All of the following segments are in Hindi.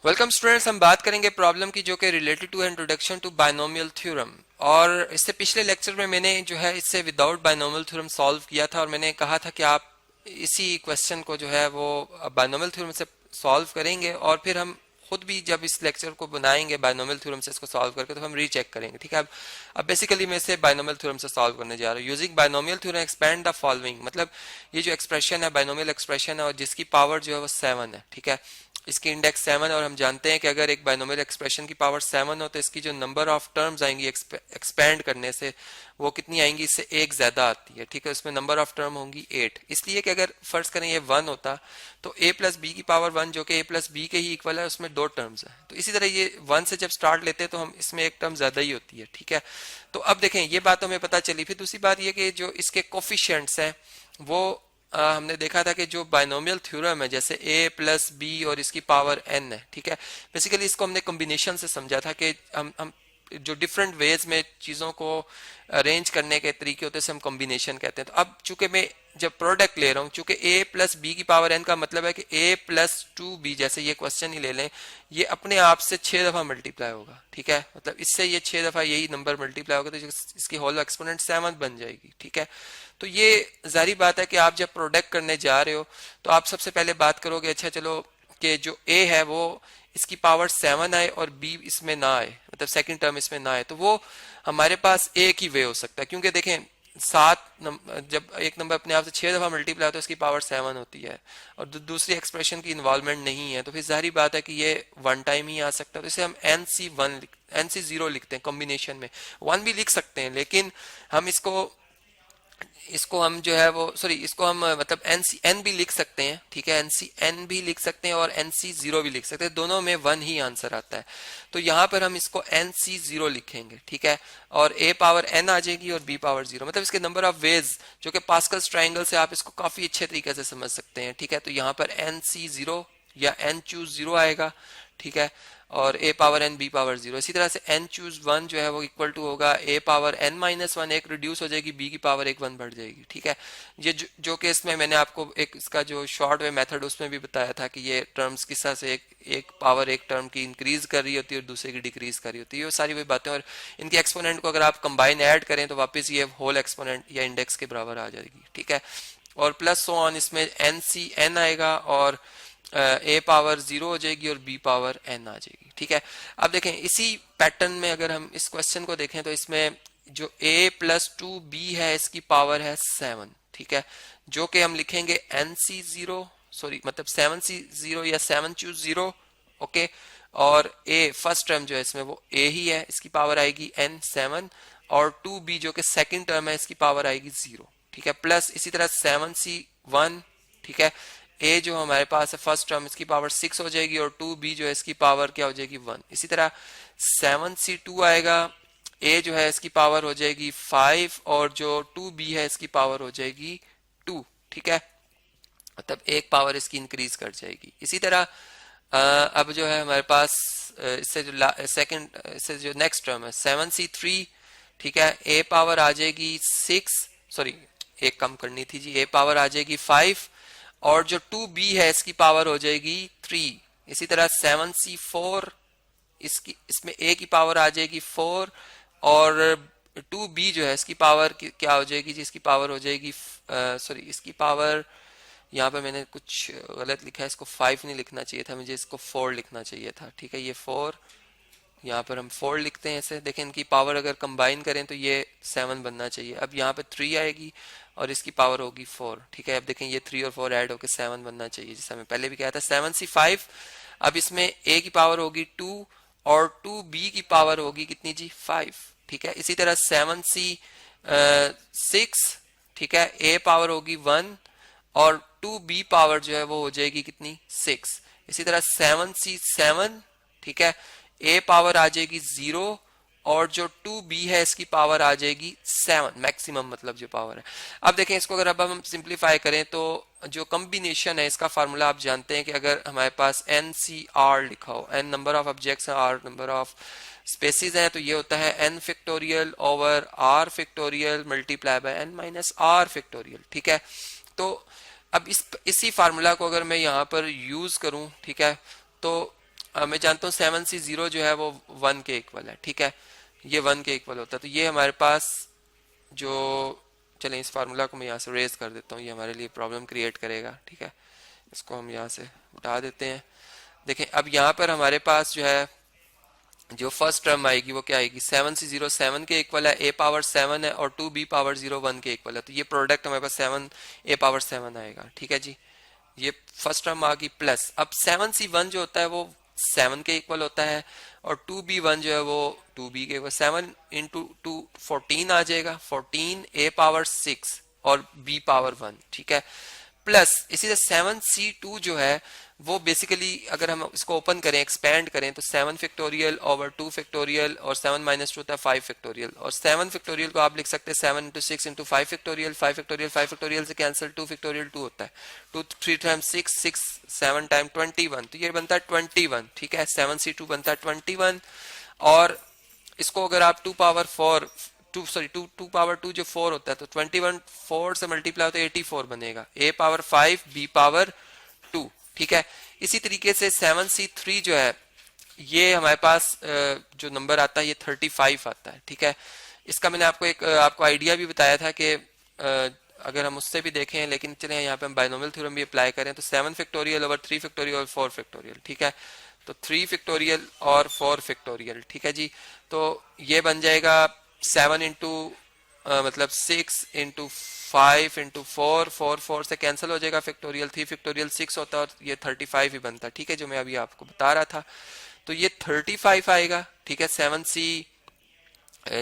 वेलकम स्टूडेंट्स, हम बात करेंगे प्रॉब्लम की जो कि related to introduction to binomial theorem. और इससे पिछले लेक्चर में मैंने जो है इससे विदाउट बायनोमियल थ्योरम सॉल्व किया था और मैंने कहा था कि आप इसी क्वेश्चन को जो है वो बायनोमियल थ्योरम से सॉल्व करेंगे और फिर हम खुद भी जब इस लेक्चर को बनाएंगे बायनोमियल थ्योरम से इसको सॉल्व करके तो हम रीचेक करेंगे। ठीक है, अब बेसिकली मैं इसे बायनोमियल थ्योरम से सॉल्व करने जा रहा हूँ। Using binomial theorem expand the following, मतलब ये जो एक्सप्रेशन है बायनोमियल एक्सप्रेशन है और जिसकी पावर जो है वो 7 है। ठीक है, इसकी इंडेक्स 7 और हम जानते हैं कि अगर एक बायनोमियल एक्सप्रेशन की पावर 7 हो तो इसकी जो नंबर ऑफ टर्म्स आएंगी एक्सपेंड करने से वो कितनी आएंगी, इससे एक ज्यादा आती है। ठीक है, उसमें नंबर ऑफ टर्म होंगी 8। इसलिए कि अगर फर्ज करें ये 1 होता तो a प्लस बी की पावर 1 जो कि a प्लस बी के ही इक्वल है, उसमें 2 टर्म्स है। तो इसी तरह ये 1 से जब स्टार्ट लेते हैं तो हम इसमें एक टर्म ज्यादा ही होती है। ठीक है, तो अब देखें ये बात हमें पता चली। फिर दूसरी बात ये कि जो इसके कोफिशिएंट्स हैं वो हमने देखा था कि जो बायनोमियल थ्योरम है जैसे a प्लस बी और इसकी पावर n है। ठीक है, बेसिकली इसको हमने कॉम्बिनेशन से समझा था कि हम जो डिफरेंट वेज में चीज़ों को अरेंज करने के तरीके होते हैं हम कॉम्बिनेशन कहते हैं। तो अब चूंकि मैं जब प्रोडक्ट ले रहा हूँ, चूंकि a प्लस बी की पावर n का मतलब है कि a प्लस 2b, जैसे ये क्वेश्चन ही ले लें, ये अपने आप से 6 दफा मल्टीप्लाई होगा। ठीक है, मतलब इससे ये 6 दफा यही नंबर मल्टीप्लाई होगा तो इसकी होल एक्सपोनेंट 7 बन जाएगी। ठीक है, तो ये जारी बात है कि आप जब प्रोडक्ट करने जा रहे हो तो आप सबसे पहले बात करोगे अच्छा चलो कि जो a है वो इसकी पावर 7 आए और b इसमें ना आए, मतलब सेकंड टर्म इसमें ना आए, तो वो हमारे पास एक ही वे हो सकता है। क्योंकि देखें जब एक नंबर अपने आप से 6 दफा मल्टीप्लाई तो इसकी पावर 7 होती है और दूसरी एक्सप्रेशन की इन्वॉल्वमेंट नहीं है, तो फिर जाहिर बात है कि ये वन टाइम ही आ सकता है। तो इसे हम NC0 लिखते हैं कॉम्बिनेशन में। 1 भी लिख सकते हैं लेकिन हम इसको हम जो है वो सॉरी इसको हम मतलब NC भी लिख सकते हैं। ठीक है, NC भी लिख सकते हैं और NC0 भी लिख सकते हैं, दोनों में 1 ही आंसर आता है। तो यहाँ पर हम इसको NC0 लिखेंगे। ठीक है, और a पावर n आ जाएगी और b पावर 0, मतलब इसके नंबर ऑफ वेज जो कि पास्कल्स ट्राइंगल से आप इसको काफी अच्छे तरीके से समझ सकते हैं। ठीक है, तो यहाँ पर NC0 या n चूज 0 आएगा। ठीक है, और a power n b power 0। इसी तरह से n चूज 1 जो है वो इक्वल टू होगा a पावर n माइनस 1, एक रिड्यूस हो जाएगी, b की पावर 1 बढ़ जाएगी। ठीक है, ये जो केस में मैंने आपको एक इसका जो शॉर्ट वे मेथड उसमें भी बताया था कि ये टर्म्स किस तरह से एक पावर एक टर्म की इंक्रीज कर रही होती है और दूसरे की डिक्रीज कर रही होती है, ये सारी वही बातें। और इनके एक्सपोनेंट को अगर आप कंबाइन ऐड करें तो वापस ये होल एक्सपोनेंट या इंडेक्स के बराबर आ जाएगी। ठीक है, और प्लस सो ऑन इसमें NC आएगा और a पावर 0 हो जाएगी और b पावर n आ जाएगी। ठीक है, अब देखें इसी पैटर्न में अगर हम इस क्वेश्चन को देखें तो इसमें जो a प्लस 2b है इसकी पावर है 7। ठीक है, जो कि हम लिखेंगे NC0 सॉरी मतलब 7C0 या 7 चूज 0। ओके, और a फर्स्ट टर्म जो है इसमें वो a ही है, इसकी पावर आएगी n7, और 2b जो कि सेकंड टर्म है इसकी पावर आएगी 0। ठीक है, प्लस इसी तरह 7C1। ठीक है, a जो हमारे पास है फर्स्ट टर्म इसकी पावर 6 हो जाएगी और 2b जो है इसकी पावर क्या हो जाएगी 1। इसी तरह 7C2 आएगा, a जो है इसकी पावर हो जाएगी 5 और जो 2b है इसकी पावर हो जाएगी 2। ठीक है, मतलब एक पावर इसकी इंक्रीज कर जाएगी। इसी तरह अब जो है हमारे पास इससे जो सेकंड इससे जो नेक्स्ट टर्म है 7C3। ठीक है, a पावर आ जाएगी 6 सॉरी एक कम करनी थी जी, a पावर आ जाएगी 5 और जो 2b है इसकी पावर हो जाएगी 3। इसी तरह 7C4 इसमें a की पावर आ जाएगी 4 और 2b जो है इसकी पावर क्या हो जाएगी जी, इसकी पावर हो जाएगी सॉरी इसकी पावर यहाँ पे मैंने कुछ गलत लिखा है, इसको 5 नहीं लिखना चाहिए था, मुझे इसको 4 लिखना चाहिए था। ठीक है, ये 4 यहाँ पर हम 4 लिखते हैं ऐसे। देखें इनकी पावर अगर कंबाइन करें तो ये 7 बनना चाहिए। अब यहाँ पे 3 आएगी और इसकी पावर होगी 4। ठीक है, अब देखें ये 3 और 4 ऐड होकर 7 बनना चाहिए, जैसा मैं पहले भी कहा था 7C5। अब इसमें a की पावर होगी 2 और 2b की पावर होगी कितनी जी 5। ठीक है, इसी तरह 7C6। ठीक है, a पावर होगी 1 और 2b पावर जो है वो हो जाएगी कितनी 6। इसी तरह 7C7। ठीक है, a पावर आ जाएगी 0 और जो 2b है इसकी पावर आ जाएगी 7, मैक्सिमम मतलब जो पावर है। अब देखें इसको अगर अब हम सिंप्लीफाई करें तो जो कॉम्बिनेशन है इसका फार्मूला आप जानते हैं कि अगर हमारे पास NCR लिखा हो, n नंबर ऑफ ऑब्जेक्ट्स है, r नंबर ऑफ स्पेसिस है, तो ये होता है n factorial over r factorial multiply by n minus r factorial. ठीक है, तो अब इसी फार्मूला को अगर मैं यहाँ पर यूज करूं, ठीक है, तो मैं जानता हूँ 7c0 जो है वो 1 के इक्वल है, ठीक है, ये 1 के इक्वल होता है। तो ये हमारे पास जो, चलें इस फार्मूला को मैं यहाँ से रेज कर देता हूँ, ये हमारे लिए प्रॉब्लम क्रिएट करेगा, ठीक है, इसको हम यहाँ से उठा देते हैं। देखें अब यहाँ पर हमारे पास जो है जो फर्स्ट टर्म आएगी वो क्या आएगी, 7c0 7 के इक्वल है, a पावर 7 है, और 2b पावर 0 1 के इक्वल है। तो ये प्रोडक्ट हमारे पास 7 a पावर 7 आएगा, ठीक है जी, ये फर्स्ट टर्म आ गई। प्लस अब 7c1 जो होता है वो 7 के इक्वल होता है, और 2b1 जो है वो 2b के इक्वल, 7 इंटू 2 14 आ जाएगा, 14 a पावर 6 और b पावर 1, ठीक है। प्लस इसी तरह 7c2 जो है वो बेसिकली अगर हम इसको ओपन करें एक्सपेंड करें तो 7 फैक्टोरियल ओवर 2 फैक्टोरियल, और 7 माइनस 2 होता है 5 फैक्टोरियल, और 7 फैक्टोरियल को आप लिख सकते हैं 7 into 6 into 5 factorial, 5 factorial 5 factorial से कैंसिल, 2 फैक्टोरियल 2 होता है, 2 3 टाइम 6 6 7 टाइम 21, तो ये बनता है 21, ठीक है, 7c2 बनता है 21। और इसको अगर आप 2 पावर 4 2 पावर 2 जो 4 होता है, तो 21 4 से मल्टीप्लाई होता है 84 बनेगा, a पावर 5 b पावर 2, ठीक है। इसी तरीके से 7c3 जो है ये हमारे पास जो नंबर आता है ये 35 आता है, ठीक है। इसका मैंने आपको आइडिया भी बताया था कि अगर हम उससे भी देखें, लेकिन चलिए यहाँ पे हम बाइनोमियल थ्योरम भी अप्लाई करें तो 7 फैक्टोरियल ओवर 3 फैक्टोरियल और 4 फैक्टोरियल, ठीक है, तो 3 फैक्टोरियल और 4 फैक्टोरियल, ठीक है जी। तो ये बन जाएगा 7 इंटू मतलब 6 इंटू 5 इंटू 4, 4 से कैंसिल हो जाएगा, फैक्टोरियल 3 फैक्टोरियल 6 होता है, और ये 35 ही बनता है, ठीक है, जो मैं अभी आपको बता रहा था। तो ये 35 आएगा, ठीक है, 7c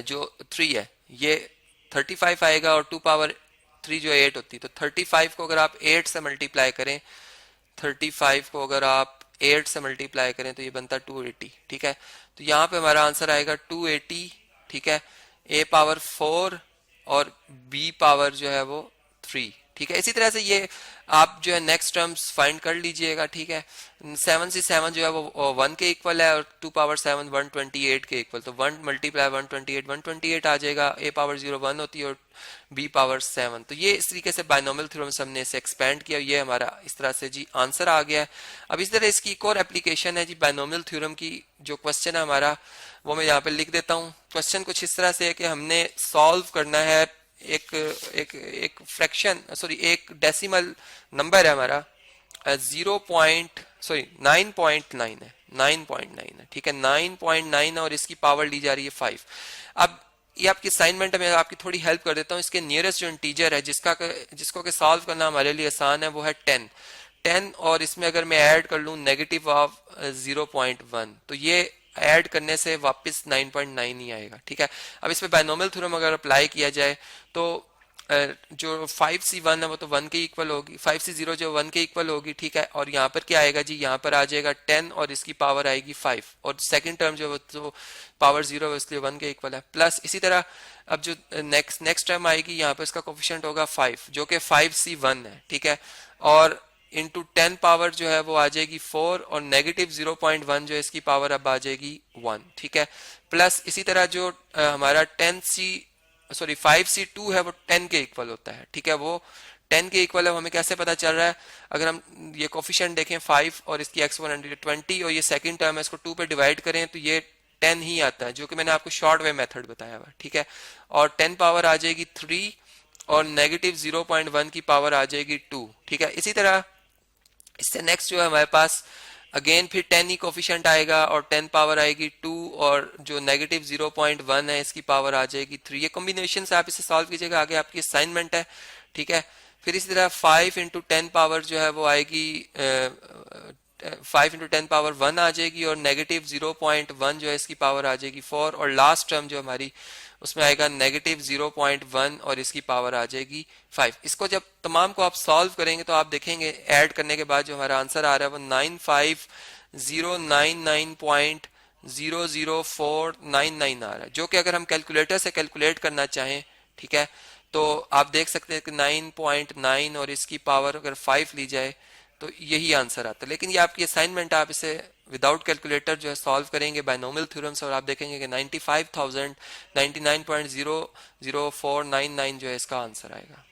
जो 3 है ये 35 आएगा, और 2 पावर 3 जो 8 होती है, तो 35 को अगर आप 8 से मल्टीप्लाई करें, 35 को अगर आप 8 से मल्टीप्लाई करें तो ये बनता है 280, ठीक है। तो यहाँ पे हमारा आंसर आएगा 280, ठीक है, a पावर 4 और b पावर जो है वो 3, ठीक है। इसी तरह से ये आप जो है नेक्स्ट टर्म्स फाइंड कर लीजिएगा, ठीक है। 7c7 जो है वो 1 के इक्वल है, और 2 पावर 7 128 के इक्वल, तो 1 मल्टीप्लाई 128 आ जाएगा, a पावर 0 1 होती है और b पावर 7। तो ये इस तरीके से बाइनोमियल थ्योरम से हमने इसे एक्सपेंड किया, ये हमारा इस तरह से जी आंसर आ गया है। अब इस तरह इसकी एक और एप्लीकेशन है जी बाइनोमियल थ्योरम की, जो क्वेश्चन है हमारा वो मैं यहाँ पे लिख देता हूँ। क्वेश्चन कुछ इस तरह से है कि हमने सॉल्व करना है एक फ्रैक्शन, सॉरी एक डेसिमल नंबर है हमारा 9.9 है, 9.9 है, ठीक है, 9.9 और इसकी पावर ली जा रही है 5। अब ये आपकी असाइनमेंट है, मैं आपकी थोड़ी हेल्प कर देता हूँ। इसके नियरेस्ट जो इंटीजर है जिसको के सॉल्व करना हमारे लिए आसान है वो है 10, और इसमें अगर मैं ऐड कर लूँ नेगेटिव ऑफ 0.1 तो ये ऐड करने से वापस 9.9 ही आएगा, ठीक है। अब इस पे बाइनोमियल थ्योरम अगर अप्लाई किया जाए तो जो 5c1 है वो तो 1 के इक्वल होगी, 5c0 जो 1 के इक्वल होगी, ठीक है। और यहाँ पर क्या आएगा जी, यहाँ पर आ जाएगा 10 और इसकी पावर आएगी 5, और सेकंड टर्म जो तो पावर 0 है इसलिए 1 के इक्वल है। प्लस इसी तरह अब जो नेक्स्ट टर्म आएगी यहाँ पर इसका कोफिशिएंट होगा 5 जो कि 5c1 है, ठीक है, और इंटू 10 पावर जो है वो आ जाएगी 4, और नेगेटिव 0.1 जो है इसकी पावर अब आ जाएगी 1, ठीक है। प्लस इसी तरह जो हमारा 5c2 है वो 10 के इक्वल होता है, ठीक है, वो 10 के इक्वल है। हमें कैसे पता चल रहा है, अगर हम ये कोफिशिएंट देखें 5 और इसकी x1 20 और ये सेकंड टर्म है, इसको 2 पे डिवाइड करें तो ये 10 ही आता है, जो कि मैंने आपको शॉर्ट वे मेथड बताया हुआ, ठीक है। और 10 पावर आ जाएगी 3 और नेगेटिव 0.1 की पावर आ जाएगी 2, ठीक है। इसी तरह इससे नेक्स्ट जो है हमारे पास अगेन फिर 10 ही कोफिशिएंट आएगा और 10 पावर आएगी 2, और जो नेगेटिव 0.1 है इसकी पावर आ जाएगी 3। ये कॉम्बिनेशन से आप इसे सॉल्व कीजिएगा, आगे आपकी असाइनमेंट है, ठीक है। फिर इसी तरह 5 इंटू 10 पावर जो है वो आएगी 5 इंटू 10 पावर 1 आ जाएगी, और नेगेटिव 0.1 जो है इसकी पावर आ जाएगी 4, और लास्ट टर्म जो हमारी उसमें आएगा नेगेटिव 0.1 और इसकी पावर आ जाएगी 5। इसको जब तमाम को आप सॉल्व करेंगे तो आप देखेंगे ऐड करने के बाद जो हमारा आंसर आ रहा है वो 95099.00499 आ रहा है, जो कि अगर हम कैलकुलेटर से कैलकुलेट करना चाहें, ठीक है, तो आप देख सकते हैं कि 9.9 और इसकी पावर अगर 5 ली जाए तो यही आंसर आता है। लेकिन ये आपकी असाइनमेंट, आप इसे विदाउट कैलकुलेटर जो है सॉल्व करेंगे बाइनोमियल थ्योरम्स, और आप देखेंगे कि 95,099.00499 जो है इसका आंसर आएगा।